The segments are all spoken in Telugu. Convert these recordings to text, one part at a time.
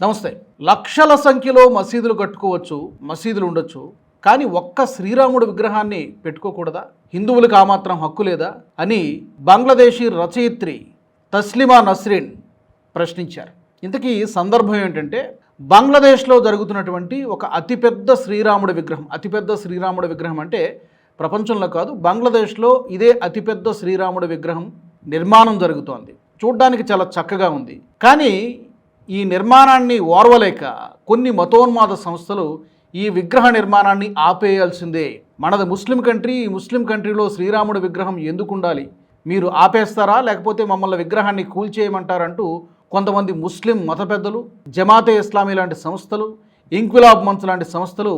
నమస్తే. లక్షల సంఖ్యలో మసీదులు కట్టుకోవచ్చు, మసీదులు ఉండొచ్చు. కానీ ఒక్క శ్రీరాముడు విగ్రహాన్ని పెట్టుకోకూడదా? హిందువులకు ఆ మాత్రం హక్కు లేదా అని బంగ్లాదేశీ రచయిత్రి తస్లిమా నస్రీన్ ప్రశ్నించారు. ఇంతకీ సందర్భం ఏంటంటే, బంగ్లాదేశ్లో జరుగుతున్నటువంటి ఒక అతిపెద్ద శ్రీరాముడి విగ్రహం అంటే ప్రపంచంలో కాదు, బంగ్లాదేశ్లో ఇదే అతిపెద్ద శ్రీరాముడి విగ్రహం నిర్మాణం జరుగుతోంది. చూడ్డానికి చాలా చక్కగా ఉంది. కానీ ఈ నిర్మాణాన్ని ఓర్వలేక కొన్ని మతోన్మాద సంస్థలు ఈ విగ్రహ నిర్మాణాన్ని ఆపేయాల్సిందే, మనది ముస్లిం కంట్రీ, ఈ ముస్లిం కంట్రీలో శ్రీరాముడి విగ్రహం ఎందుకు ఉండాలి, మీరు ఆపేస్తారా లేకపోతే మమ్మల్ని విగ్రహాన్ని కూల్చేయమంటారంటూ కొంతమంది ముస్లిం మత పెద్దలు, జమాతే ఇస్లామీ లాంటి సంస్థలు, ఇంక్విలాబ్ మంచ్ లాంటి సంస్థలు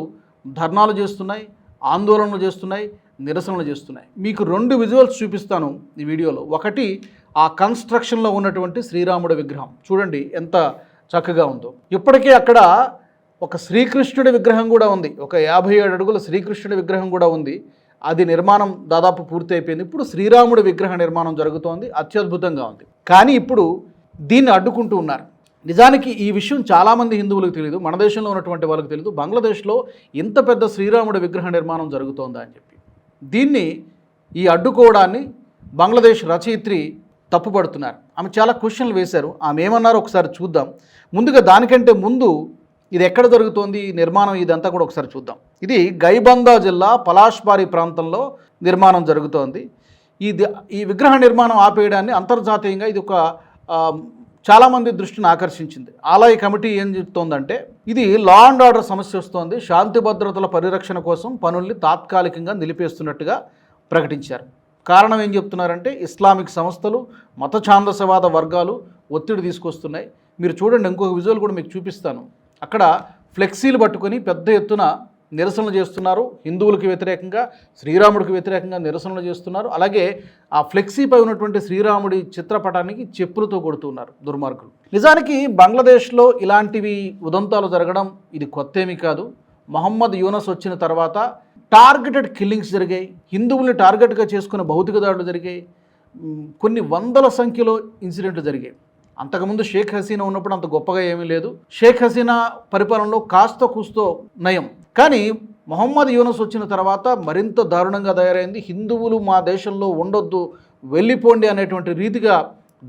ధర్నాలు చేస్తున్నాయి, ఆందోళనలు చేస్తున్నాయి, నిరసనలు చేస్తున్నాయి. మీకు 2 విజువల్స్ చూపిస్తాను ఈ వీడియోలో. ఒకటి ఆ కన్స్ట్రక్షన్లో ఉన్నటువంటి శ్రీరాముడి విగ్రహం చూడండి ఎంత చక్కగా ఉందో. ఇప్పటికే అక్కడ ఒక శ్రీకృష్ణుడి విగ్రహం కూడా ఉంది, ఒక 57 అడుగుల శ్రీకృష్ణుడి విగ్రహం కూడా ఉంది. అది నిర్మాణం దాదాపు పూర్తి అయిపోయింది. ఇప్పుడు శ్రీరాముడి విగ్రహ నిర్మాణం జరుగుతోంది, అత్యద్భుతంగా ఉంది. కానీ ఇప్పుడు దీన్ని అడ్డుకుంటూ ఉన్నారు. నిజానికి ఈ విషయం చాలామంది హిందువులకు తెలియదు, మన దేశంలో ఉన్నటువంటి వాళ్ళకి తెలియదు. బంగ్లాదేశ్లో ఇంత పెద్ద శ్రీరాముడి విగ్రహ నిర్మాణం జరుగుతోందా అని చెప్పి దీన్ని ఈ అడ్డుకోవడాన్ని బంగ్లాదేశ్ రచయిత్రి తప్పుపడుతున్నారు. ఆమె చాలా క్వశ్చన్లు వేశారు. ఆమె ఏమన్నారో ఒకసారి చూద్దాం. ముందుగా దానికంటే ముందు ఇది ఎక్కడ జరుగుతోంది ఈ నిర్మాణం, ఇదంతా కూడా ఒకసారి చూద్దాం. ఇది గైబందా జిల్లా పలాష్బారి ప్రాంతంలో నిర్మాణం జరుగుతోంది. ఈ విగ్రహ నిర్మాణం ఆపేయడాన్ని అంతర్జాతీయంగా ఇది ఒక చాలామంది దృష్టిని ఆకర్షించింది. ఆలయ కమిటీ ఏం చెప్తోందంటే, ఇది లా అండ్ ఆర్డర్ సమస్య వస్తోంది, శాంతి భద్రతల పరిరక్షణ కోసం పనుల్ని తాత్కాలికంగా నిలిపేస్తున్నట్టుగా ప్రకటించారు. కారణం ఏం చెప్తున్నారంటే, ఇస్లామిక్ సంస్థలు, మత ఛాందసవాద వర్గాలు ఒత్తిడి తీసుకొస్తున్నాయి. మీరు చూడండి, ఇంకొక విజువల్ కూడా మీకు చూపిస్తాను. అక్కడ ఫ్లెక్సీలు పట్టుకొని పెద్ద ఎత్తున నిరసనలు చేస్తున్నారు. హిందువులకు వ్యతిరేకంగా, శ్రీరాముడికి వ్యతిరేకంగా నిరసనలు చేస్తున్నారు. అలాగే ఆ ఫ్లెక్సీపై ఉన్నటువంటి శ్రీరాముడి చిత్రపటానికి చెప్పులతో కొడుతున్నారు దుర్మార్గులు. నిజానికి బంగ్లాదేశ్లో ఇలాంటివి ఉదంతాలు జరగడం ఇది కొత్తేమీ కాదు. మొహమ్మద్ యూనస్ వచ్చిన తర్వాత టార్గెటెడ్ కిల్లింగ్స్ జరిగాయి, హిందువుల్ని టార్గెట్గా చేసుకున్న భౌతిక దాడులు జరిగాయి, కొన్ని వందల సంఖ్యలో ఇన్సిడెంట్లు జరిగాయి. అంతకుముందు షేక్ హసీనా ఉన్నప్పుడు అంత గొప్పగా ఏమీ లేదు. షేక్ హసీనా పరిపాలనలో కాస్త కూస్తో నయం. కానీ మొహమ్మద్ యూనస్ వచ్చిన తర్వాత మరింత దారుణంగా తయారైంది. హిందువులు మా దేశంలో ఉండొద్దు, వెళ్ళిపోండి అనేటువంటి రీతిగా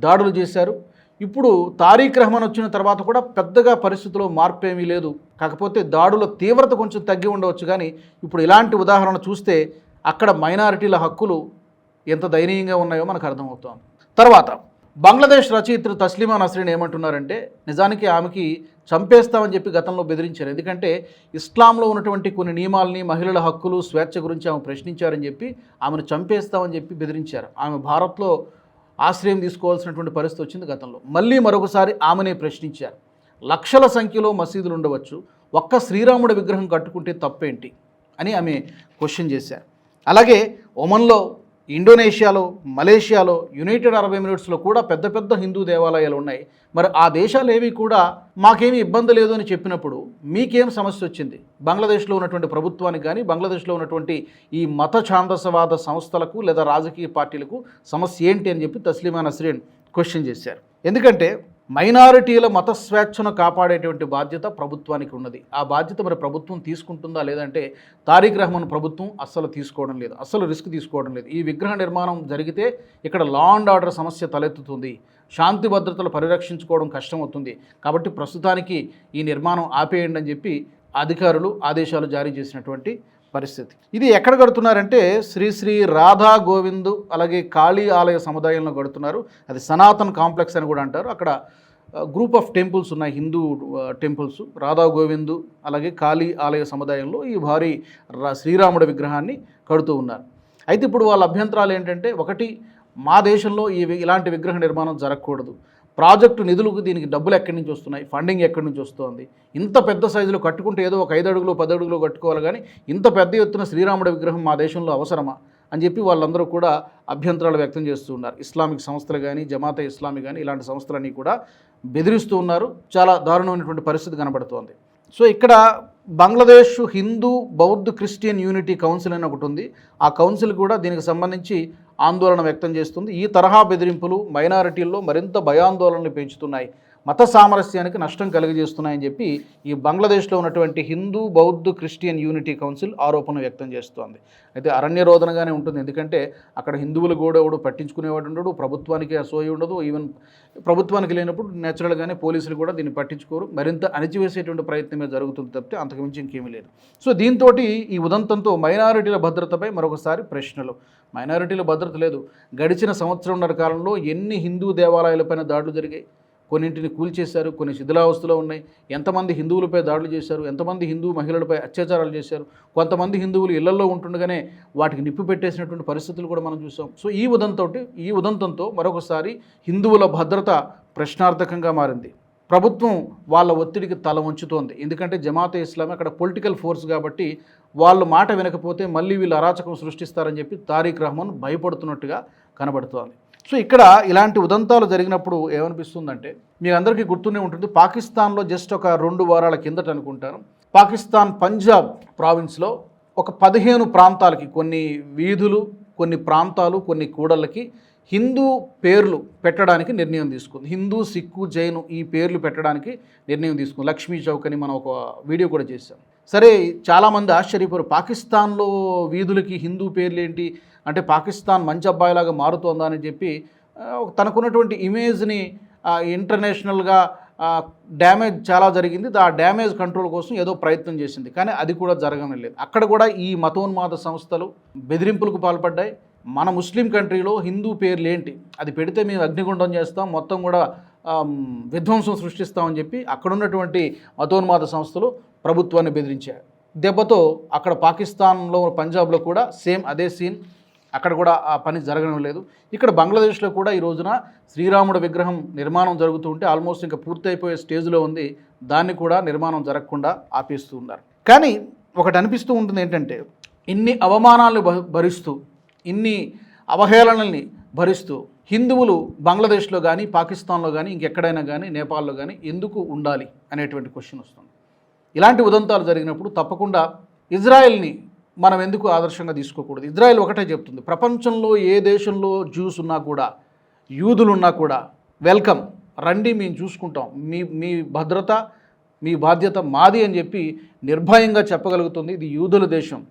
దాడులు చేశారు. ఇప్పుడు తారీఖ్ రెహమాన్ వచ్చిన తర్వాత కూడా పెద్దగా పరిస్థితిలో మార్పు ఏమీ లేదు. కాకపోతే దాడుల తీవ్రత కొంచెం తగ్గి ఉండవచ్చు. కానీ ఇప్పుడు ఇలాంటి ఉదాహరణ చూస్తే అక్కడ మైనారిటీల హక్కులు ఎంత దయనీయంగా ఉన్నాయో మనకు అర్థమవుతోంది. తర్వాత బంగ్లాదేశ్ రచయిత్రి తస్లిమా నస్రీన్ ఏమంటున్నారంటే, నిజానికి ఆమెకి చంపేస్తామని చెప్పి గతంలో బెదిరించారు. ఎందుకంటే ఇస్లాంలో ఉన్నటువంటి కొన్ని నియమాలని, మహిళల హక్కులు, స్వేచ్ఛ గురించి ఆమె ప్రశ్నించారని చెప్పి ఆమెను చంపేస్తామని చెప్పి బెదిరించారు. ఆమె భారత్లో ఆశ్రయం తీసుకోవాల్సినటువంటి పరిస్థితి వచ్చింది గతంలో. మళ్ళీ మరొకసారి ఆమెనే ప్రశ్నించారు. లక్షల సంఖ్యలో మసీదులు ఉండవచ్చు, ఒక్క శ్రీరాముడి విగ్రహం కట్టుకుంటే తప్పేంటి అని ఆమె క్వశ్చన్ చేశారు. అలాగే ఒమన్లో, ఇండోనేషియాలో, మలేషియాలో, యునైటెడ్ అరబ్ ఎమిరేట్స్లో కూడా పెద్ద పెద్ద హిందూ దేవాలయాలు ఉన్నాయి. మరి ఆ దేశాలు ఏవి కూడా మాకేమీ ఇబ్బంది లేదు అని చెప్పినప్పుడు మీకేం సమస్య వచ్చింది? బంగ్లాదేశ్లో ఉన్నటువంటి ప్రభుత్వానికి కానీ, బంగ్లాదేశ్లో ఉన్నటువంటి ఈ మత ఛాందసవాద సంస్థలకు లేదా రాజకీయ పార్టీలకు సమస్య ఏంటి అని చెప్పి తస్లిమా నస్రీన్ క్వశ్చన్ చేశారు. ఎందుకంటే మైనారిటీల మత స్వేచ్ఛను కాపాడేటువంటి బాధ్యత ప్రభుత్వానికి ఉన్నది. ఆ బాధ్యత మరి ప్రభుత్వం తీసుకుంటుందా లేదంటే తారీఖ్ రెహమాన్ ప్రభుత్వం అస్సలు తీసుకోవడం లేదు, అస్సలు రిస్క్ తీసుకోవడం లేదు. ఈ విగ్రహ నిర్మాణం జరిగితే ఇక్కడ లా అండ్ ఆర్డర్ సమస్య తలెత్తుతుంది, శాంతి భద్రతలు పరిరక్షించుకోవడం కష్టమవుతుంది. కాబట్టి ప్రస్తుతానికి ఈ నిర్మాణం ఆపేయండి అని చెప్పి అధికారులు ఆదేశాలు జారీ చేసినటువంటి పరిస్థితి. ఇది ఎక్కడ కడుతున్నారంటే శ్రీ శ్రీ రాధా గోవింద్ అలాగే కాళీ ఆలయ సముదాయంలో కడుతున్నారు. అది సనాతన్ కాంప్లెక్స్ అని కూడా అంటారు. అక్కడ గ్రూప్ ఆఫ్ టెంపుల్స్ ఉన్నాయి, హిందూ టెంపుల్స్. రాధా గోవింద్ అలాగే కాళీ ఆలయ సముదాయంలో ఈ భారీ శ్రీరాముడి విగ్రహాన్ని కడుతూ ఉన్నారు. అయితే ఇప్పుడు వాళ్ళ అభ్యంతరాలు ఏంటంటే, ఒకటి, మా దేశంలో ఇలాంటి విగ్రహ నిర్మాణం జరగకూడదు, ప్రాజెక్టు నిధులకు దీనికి డబ్బులు ఎక్కడి నుంచి వస్తున్నాయి, ఫండింగ్ ఎక్కడి నుంచి వస్తుంది, ఇంత పెద్ద సైజులో కట్టుకుంటే ఏదో ఒక 5 అడుగులు 10 అడుగులు కట్టుకోవాలి, కానీ ఇంత పెద్ద ఎత్తున శ్రీరాముడి విగ్రహం మా దేశంలో అవసరమా అని చెప్పి వాళ్ళందరూ కూడా అభ్యంతరాలు వ్యక్తం చేస్తూ ఉన్నారు. ఇస్లామిక్ సంస్థలు కానీ, జమాతే ఇస్లామీ కానీ ఇలాంటి సంస్థలన్నీ కూడా బెదిరిస్తూ ఉన్నారు. చాలా దారుణమైనటువంటి పరిస్థితి కనబడుతోంది. సో ఇక్కడ బంగ్లాదేశ్ హిందూ బౌద్ధ క్రిస్టియన్ యూనిటీ కౌన్సిల్ అని ఒకటి ఉంది. ఆ కౌన్సిల్ కూడా దీనికి సంబంధించి ఆందోళన వ్యక్తం చేస్తుంది. ఈ తరహా బెదిరింపులు మైనారిటీల్లో మరింత భయాందోళనలు పెంచుతున్నాయి. మత సామరస్యానికి నష్టం కలిగజేస్తున్నాయని చెప్పి ఈ బంగ్లాదేశ్లో ఉన్నటువంటి హిందూ బౌద్ధ క్రిస్టియన్ యూనిటీ కౌన్సిల్ ఆరోపణ వ్యక్తం చేస్తోంది. అయితే అరణ్య రోదనగానే ఉంటుంది, ఎందుకంటే అక్కడ హిందువులు కూడా ఎవడు పట్టించుకునేవాడు ఉండడు, ప్రభుత్వానికి అసూయ ఉండదు. ఈవెన్ ప్రభుత్వానికి లేనప్పుడు నేచురల్గానే పోలీసులు కూడా దీన్ని పట్టించుకోరు, మరింత అణిచివేసేటువంటి ప్రయత్నమే జరుగుతుంది తప్పితే అంతకుమించి ఇంకేమీ లేదు. సో దీంతో ఈ ఉదంతంతో మైనారిటీల భద్రతపై మరొకసారి ప్రశ్నలు. మైనారిటీల భద్రత లేదు. గడిచిన సంవత్సరంన్నర కాలంలో ఎన్ని హిందూ దేవాలయాలపైన దాడులు జరిగాయి, కొన్నింటిని కూల్చేశారు, కొన్ని శిథిలావస్థలో ఉన్నాయి. ఎంతమంది హిందువులపై దాడులు చేశారు, ఎంతమంది హిందూ మహిళలపై అత్యాచారాలు చేశారు, కొంతమంది హిందువులు ఇళ్లలో ఉంటుండగానే వాటికి నిప్పు పెట్టేసినటువంటి పరిస్థితులు కూడా మనం చూసాం. సో ఈ ఉదంతంతో మరొకసారి హిందువుల భద్రత ప్రశ్నార్థకంగా మారింది. ప్రభుత్వం వాళ్ళ ఒత్తిడికి తల వంచుతోంది. ఎందుకంటే జమాతే ఇస్లామీ అక్కడ పొలిటికల్ ఫోర్స్ కాబట్టి వాళ్ళు మాట వినకపోతే మళ్ళీ వీళ్ళు అరాచకం సృష్టిస్తారని చెప్పి తారీఖ్ రహమాన్ భయపడుతున్నట్టుగా కనబడుతోంది. సో ఇక్కడ ఇలాంటి ఉదంతాలు జరిగినప్పుడు ఏమనిపిస్తుందంటే, మీ అందరికీ గుర్తునే ఉంటుంది, పాకిస్తాన్లో జస్ట్ ఒక 2 వారాల కిందట అనుకుంటాను, పాకిస్తాన్ పంజాబ్ ప్రావిన్స్లో ఒక 15 ప్రాంతాలకి, కొన్ని వీధులు, కొన్ని ప్రాంతాలు, కొన్ని కూడళ్ళకి హిందూ పేర్లు పెట్టడానికి నిర్ణయం తీసుకుంది. హిందూ, సిక్కు, జైను ఈ పేర్లు పెట్టడానికి నిర్ణయం తీసుకుంది. లక్ష్మీ చౌక్ అని మనం ఒక వీడియో కూడా చేశాం. సరే, చాలామంది ఆశ్చర్యపోయారు, పాకిస్తాన్లో వీధులకి హిందూ పేర్లు ఏంటి అంటే పాకిస్తాన్ మంచి అబ్బాయిలాగా మారుతోందా అని చెప్పి తనకున్నటువంటి ఇమేజ్ని ఇంటర్నేషనల్గా డ్యామేజ్ చాలా జరిగింది. ఆ డ్యామేజ్ కంట్రోల్ కోసం ఏదో ప్రయత్నం చేసింది, కానీ అది కూడా జరగలేదు. అక్కడ కూడా ఈ మతోన్మాద సంస్థలు బెదిరింపులకు పాల్పడ్డాయి. మన ముస్లిం కంట్రీలో హిందూ పేర్లు ఏంటి, అది పెడితే మేము అగ్నిగుండం చేస్తాం, మొత్తం కూడా విధ్వంసం సృష్టిస్తామని చెప్పి అక్కడ ఉన్నటువంటి మతోన్మాద సంస్థలు ప్రభుత్వాన్ని బెదిరించాయి. దెబ్బతో అక్కడ పాకిస్తాన్లో, పంజాబ్లో కూడా సేమ్ అదే సీన్, అక్కడ కూడా ఆ పని జరగడం లేదు. ఇక్కడ బంగ్లాదేశ్లో కూడా ఈ రోజున శ్రీరాముడి విగ్రహం నిర్మాణం జరుగుతూ ఉంటే ఆల్మోస్ట్ ఇంకా పూర్తయిపోయే స్టేజ్లో ఉంది, దాన్ని కూడా నిర్మాణం జరగకుండా ఆపేస్తూ ఉన్నారు. కానీ ఒకటి అనిపిస్తూ ఉంటుంది ఏంటంటే, ఇన్ని అవమానాలను భరిస్తూ, ఇన్ని అవహేళనల్ని భరిస్తూ హిందువులు బంగ్లాదేశ్లో కానీ, పాకిస్తాన్లో కానీ, ఇంకెక్కడైనా కానీ, నేపాల్లో కానీ ఎందుకు ఉండాలి అనేటువంటి క్వశ్చన్ వస్తుంది. ఇలాంటి ఉదంతాలు జరిగినప్పుడు తప్పకుండా ఇజ్రాయెల్ని మనం ఎందుకు ఆదర్శంగా తీసుకోకూడదు? ఇజ్రాయెల్ ఒకటే చెప్తుంది, ప్రపంచంలో ఏ దేశంలో జ్యూస్ ఉన్నా కూడా, యూదులు ఉన్నా కూడా వెల్కమ్, రండి, మేము చూసుకుంటాం, మీ భద్రత, మీ బాధ్యత మాది అని చెప్పి నిర్భయంగా చెప్పగలుగుతుంది. ఇది యూదుల దేశం,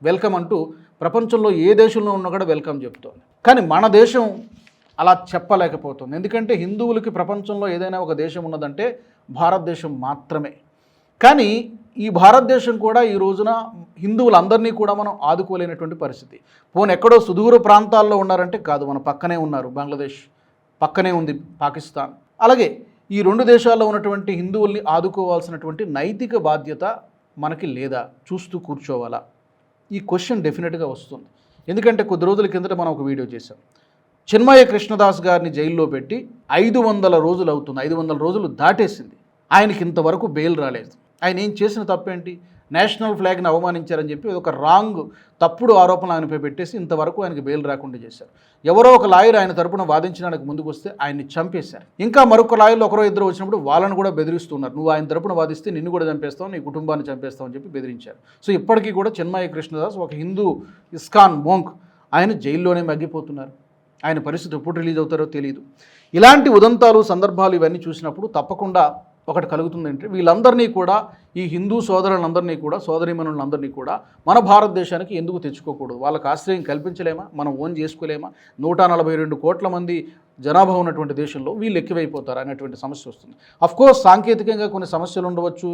వెల్కమ్ అంటూ ప్రపంచంలో ఏ దేశంలో ఉన్నా కూడా వెల్కమ్ చెప్తోంది. కానీ మన దేశం అలా చెప్పలేకపోతుంది. ఎందుకంటే హిందువులకి ప్రపంచంలో ఏదైనా ఒక దేశం ఉన్నదంటే భారతదేశం మాత్రమే. కానీ ఈ భారతదేశం కూడా ఈ రోజున హిందువులందరినీ కూడా మనం ఆదుకోలేనటువంటి పరిస్థితి. పోనీ ఎక్కడో సుదూర ప్రాంతాల్లో ఉన్నారంటే కాదు, మన పక్కనే ఉన్నారు, బంగ్లాదేశ్ పక్కనే ఉంది పాకిస్తాన్. అలాగే ఈ 2 దేశాల్లో ఉన్నటువంటి హిందువుల్ని ఆదుకోవాల్సినటువంటి నైతిక బాధ్యత మనకి లేదా? చూస్తూ కూర్చోవాలా? ఈ క్వశ్చన్ డెఫినెట్గా వస్తుంది. ఎందుకంటే కొద్ది రోజుల కిందట మనం ఒక వీడియో చేశాం, చిన్మయ కృష్ణదాస్ గారిని జైల్లో పెట్టి 500 రోజులు అవుతుంది, 500 రోజులు దాటేసింది, ఆయనకి ఇంతవరకు బెయిల్ రాలేదు. ఆయన ఏం చేసిన తప్పేంటి? నేషనల్ ఫ్లాగ్ని అవమానించారని చెప్పి ఒక రాంగ్, తప్పుడు ఆరోపణలు ఆయనపై పెట్టేసి ఇంతవరకు ఆయనకి బెయిల్ రాకుండా చేశారు. ఎవరో ఒక లాయర్ ఆయన తరపున వాదించడానికి ముందుకు వస్తే ఆయన్ని చంపేశారు. ఇంకా మరొక లాయర్లు ఒకరో ఇద్దరు వచ్చినప్పుడు వాళ్ళని కూడా బెదిరిస్తున్నారు, నువ్వు ఆయన తరపున వాదిస్తే నిన్ను కూడా చంపేస్తావు, నీ కుటుంబాన్ని చంపేస్తావు అని చెప్పి బెదిరించారు. సో ఇప్పటికీ కూడా చిన్మయ కృష్ణదాస్, ఒక హిందూ ఇస్కాన్ మోంక్, ఆయన జైల్లోనే మగ్గిపోతున్నారు. ఆయన పరిస్థితి ఎప్పుడు రిలీజ్ అవుతారో తెలియదు. ఇలాంటి ఉదంతాలు, సందర్భాలు ఇవన్నీ చూసినప్పుడు తప్పకుండా ఒకటి కలుగుతుందంటే, వీళ్ళందరినీ కూడా, ఈ హిందూ సోదరులందరినీ కూడా, సోదరీమణులందరినీ కూడా మన భారతదేశానికి ఎందుకు తెచ్చుకోకూడదు? వాళ్ళకి ఆశ్రయం కల్పించలేమా? మనం ఓన్ చేసుకోలేమా? 142 కోట్ల మంది జనాభా ఉన్నటువంటి దేశంలో వీళ్ళు ఎక్కువైపోతారు అనేటువంటి సమస్య వస్తుంది. అఫ్కోర్స్ సాంకేతికంగా కొన్ని సమస్యలు ఉండవచ్చు,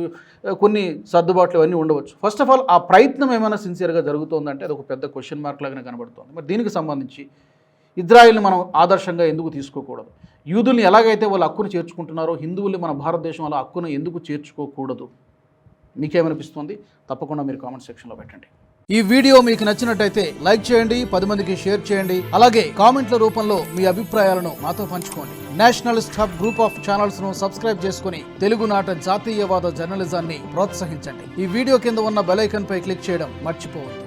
కొన్ని సర్దుబాట్లు ఇవన్నీ ఉండవచ్చు. ఫస్ట్ ఆఫ్ ఆల్ ఆ ప్రయత్నం ఏమైనా సిన్సియర్గా జరుగుతుందంటే అది ఒక పెద్ద క్వశ్చన్ మార్క్ లాగానే కనబడుతుంది. మరి దీనికి సంబంధించి ఇజ్రాయెల్ని మనం ఆదర్శంగా ఎందుకు తీసుకోకూడదు? యూదుల్ని ఎలాగైతే వాళ్ళు హక్కును చేర్చుకుంటున్నారో హిందువుల్ని మన భారతదేశం అలా హక్కును ఎందుకు చేర్చుకోకూడదు? మీకేమనిపిస్తుంది? తప్పకుండా మీరు కామెంట్ సెక్షన్లో పెట్టండి. ఈ వీడియో మీకు నచ్చినట్టయితే లైక్ చేయండి, 10 మందికి షేర్ చేయండి. అలాగే కామెంట్ల రూపంలో మీ అభిప్రాయాలను మాతో పంచుకోండి. Nationalist hub group of channels ను సబ్స్క్రైబ్ చేసుకుని తెలుగునాట జాతీయవాద జర్నలిజాన్ని ప్రోత్సహించండి. ఈ వీడియో కింద ఉన్న బెల్ ఐకాన్ పై క్లిక్ చేయడం మర్చిపోవద్దు.